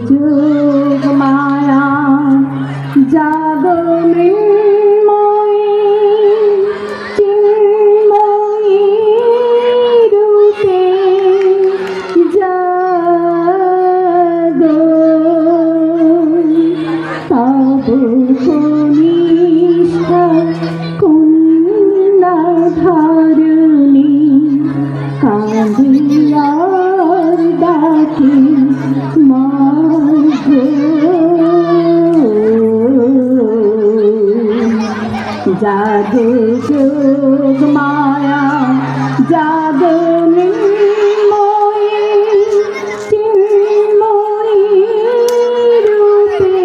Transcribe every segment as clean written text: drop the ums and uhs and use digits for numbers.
যুগ মায়া জাগো মৃন্ময়ী চিন্ময়ী রূপে জাগো তব কনিষ্ঠা কন্যা ধারণী কাঁদিয়ার ডাকি জাগো যোগ মায়া জাগো নির্ময়ী চিন্ময়ী রূপে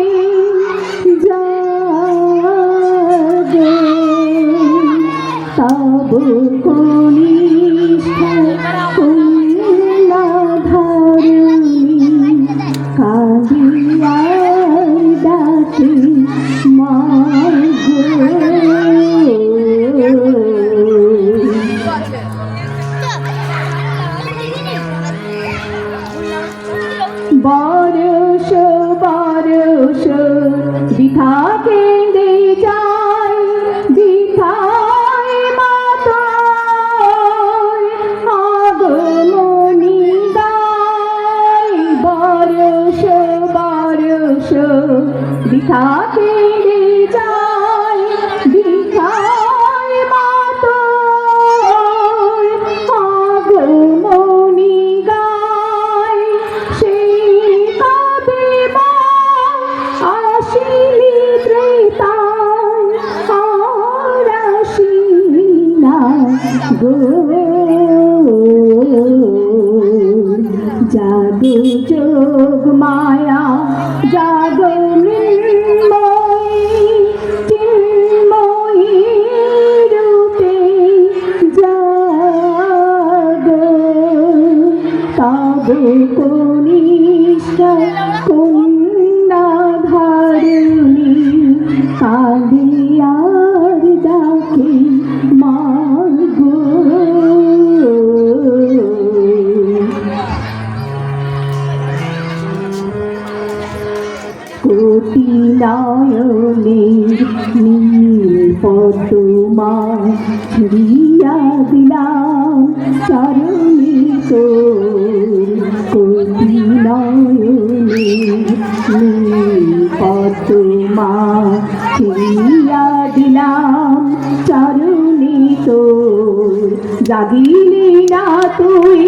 জাগো তব কনিষ্ঠা কন্যা ধারণী কাঁদিয়ার ডাকি বরষ বরষ বৃথা কেঁদে যায় বৃথায় মাতায় আগমনী গায় বরষ বরষ বৃথা কেঁদে যায় বৃথায় মাতায় আগমনী গায় সেই কবে মা আসিলি ত্রেতায় আর আসিলি না গো জাগো যোগ মায়া জাগো মৃন্ময়ী চিন্ময়ী রূপে জাগো তব কনিষ্ঠা কন্যা ধারণী কাঁদিয়ার ডাকি মা গো কোটি নয়নের নীল পদ্মা ছড়িয়া দিলাম চরণে তোর কোটি নয়নের নীল পদ্মা ছড়িয়া দিলাম চরণে তোর জাগিলি না তুই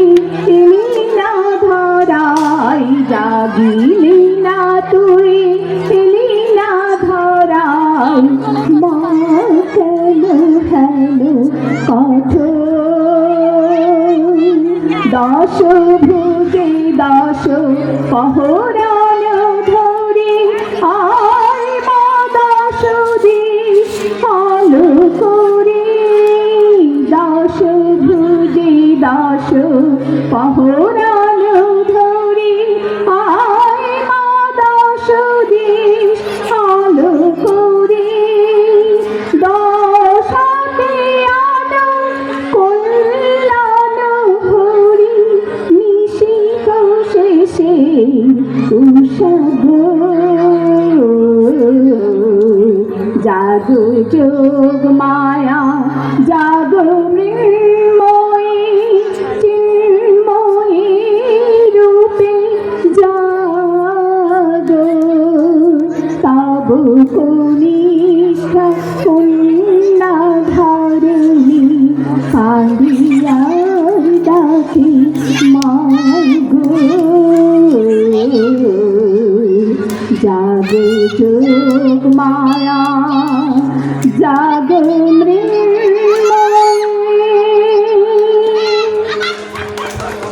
এলি না ধরাই জাগিলি না তুই এলি না ধরাই মা কেন হেলো কঠোর দশ ভুজে দশ পহরান ধরে আয় মা দশ দিন আলো করে দশ ভুজে দশ পহরান ধরে আয় মা দশ দিন আলো করে দশাতে আলো কল্যাণ হরি নিশিত শেষে উষাগো জাগো যোগ মায়া জাগো মৃন্ময়ী চিন্ময়ী রূপে জাগো তব কনিষ্ঠা